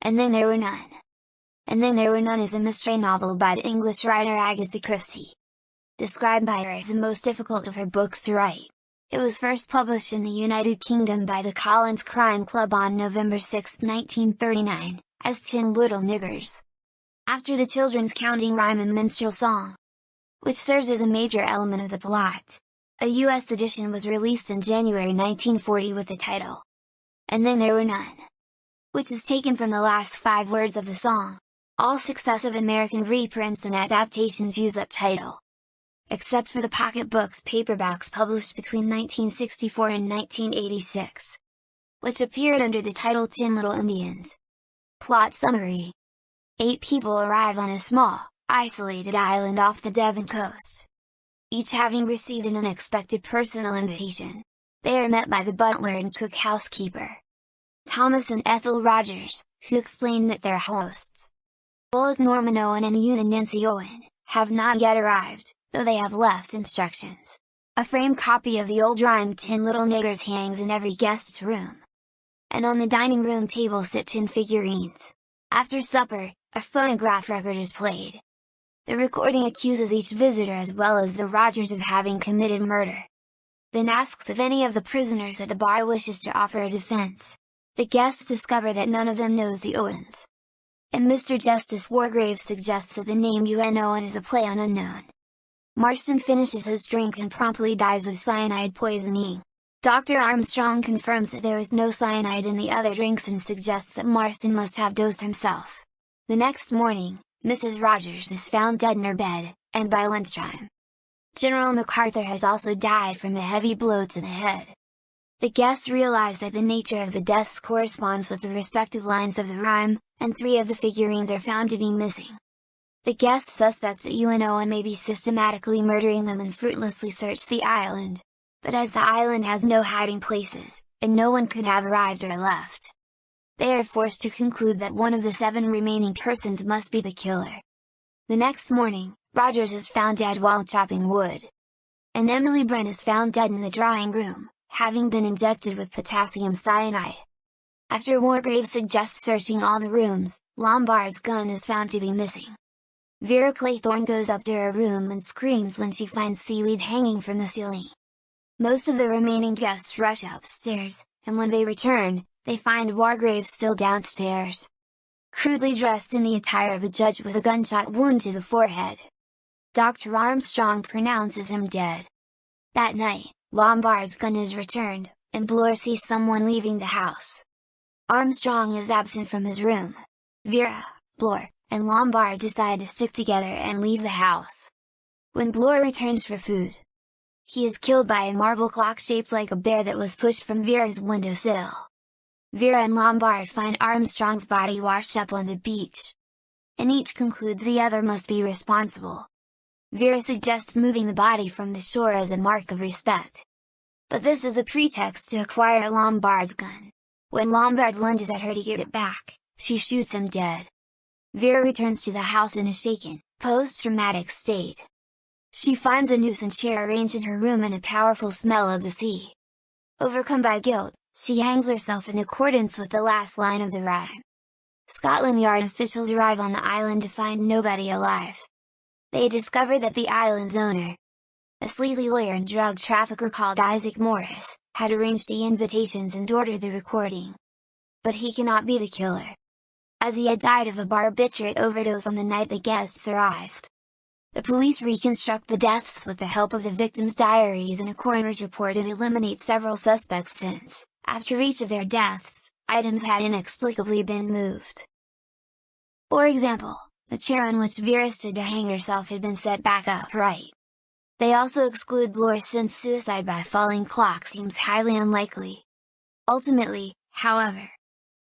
And Then There Were None. And Then There Were None is a mystery novel by the English writer Agatha Christie. Described by her as the most difficult of her books to write. It was first published in the United Kingdom by the Collins Crime Club on November 6, 1939, as 10 Little Niggers. After the children's counting rhyme and minstrel song, which serves as a major element of the plot, a U.S. edition was released in January 1940 with the title, And Then There Were None, which is taken from the last 5 words of the song. All successive American reprints and adaptations use that title, except for the pocketbooks paperbacks published between 1964 and 1986, which appeared under the title 10 Little Indians. Plot summary: 8 people arrive on a small, isolated island off the Devon coast. Each having received an unexpected personal invitation, they are met by the butler and cook housekeeper, Thomas and Ethel Rogers, who explain that their hosts, Bullock Norman Owen and Una Nancy Owen, have not yet arrived, though they have left instructions. A framed copy of the old rhyme 10 Little Niggers hangs in every guest's room. And on the dining room table sit 10 figurines. After supper, a phonograph record is played. The recording accuses each visitor as well as the Rogers of having committed murder. Then asks if any of the prisoners at the bar wishes to offer a defense. The guests discover that none of them knows the Owens. And Mr. Justice Wargrave suggests that the name UN Owen is a play on unknown. Marston finishes his drink and promptly dies of cyanide poisoning. Dr. Armstrong confirms that there is no cyanide in the other drinks and suggests that Marston must have dosed himself. The next morning, Mrs. Rogers is found dead in her bed, and by lunchtime, General MacArthur has also died from a heavy blow to the head. The guests realize that the nature of the deaths corresponds with the respective lines of the rhyme, and 3 of the figurines are found to be missing. The guests suspect that UN Owen may be systematically murdering them and fruitlessly search the island. But as the island has no hiding places, and no one could have arrived or left, they are forced to conclude that one of the 7 remaining persons must be the killer. The next morning, Rogers is found dead while chopping wood. And Emily Brent is found dead in the drawing room, having been injected with potassium cyanide. After Wargrave suggests searching all the rooms, Lombard's gun is found to be missing. Vera Claythorne goes up to her room and screams when she finds seaweed hanging from the ceiling. Most of the remaining guests rush upstairs, and when they return, they find Wargrave still downstairs, crudely dressed in the attire of a judge with a gunshot wound to the forehead. Dr. Armstrong pronounces him dead. That night, Lombard's gun is returned, and Bloor sees someone leaving the house. Armstrong is absent from his room. Vera, Bloor, and Lombard decide to stick together and leave the house. When Bloor returns for food, he is killed by a marble clock shaped like a bear that was pushed from Vera's windowsill. Vera and Lombard find Armstrong's body washed up on the beach, and each concludes the other must be responsible. Vera suggests moving the body from the shore as a mark of respect, but this is a pretext to acquire Lombard's gun. When Lombard lunges at her to get it back, she shoots him dead. Vera returns to the house in a shaken, post-traumatic state. She finds a noose and chair arranged in her room and a powerful smell of the sea. Overcome by guilt, she hangs herself in accordance with the last line of the rhyme. Scotland Yard officials arrive on the island to find nobody alive. They discover that the island's owner, a sleazy lawyer and drug trafficker called Isaac Morris, had arranged the invitations and ordered the recording. But he cannot be the killer, as he had died of a barbiturate overdose on the night the guests arrived. The police reconstruct the deaths with the help of the victims' diaries and a coroner's report and eliminate several suspects since, after each of their deaths, items had inexplicably been moved. For example, the chair on which Vera stood to hang herself had been set back upright. They also exclude Bloor since suicide by falling clock seems highly unlikely. Ultimately, however,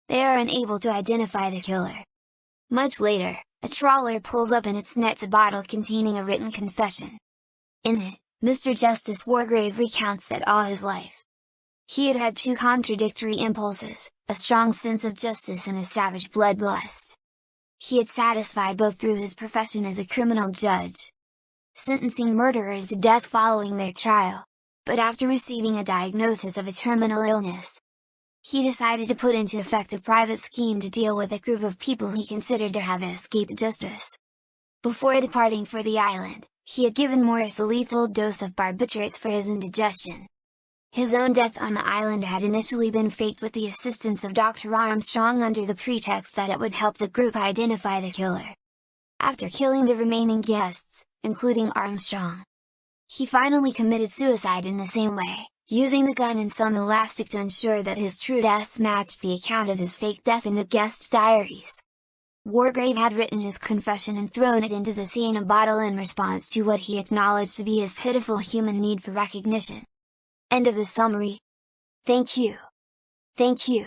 they are unable to identify the killer. Much later, a trawler pulls up in its nets a bottle containing a written confession. In it, Mr. Justice Wargrave recounts that all his life, he had had 2 contradictory impulses, a strong sense of justice and a savage bloodlust. He had satisfied both through his profession as a criminal judge, sentencing murderers to death following their trial, but after receiving a diagnosis of a terminal illness, he decided to put into effect a private scheme to deal with a group of people he considered to have escaped justice. Before departing for the island, he had given Morris a lethal dose of barbiturates for his indigestion. His own death on the island had initially been faked with the assistance of Dr. Armstrong under the pretext that it would help the group identify the killer. After killing the remaining guests, including Armstrong, he finally committed suicide in the same way, using the gun and some elastic to ensure that his true death matched the account of his fake death in the guests' diaries. Wargrave had written his confession and thrown it into the sea in a bottle in response to what he acknowledged to be his pitiful human need for recognition. End of the summary. Thank you. Thank you.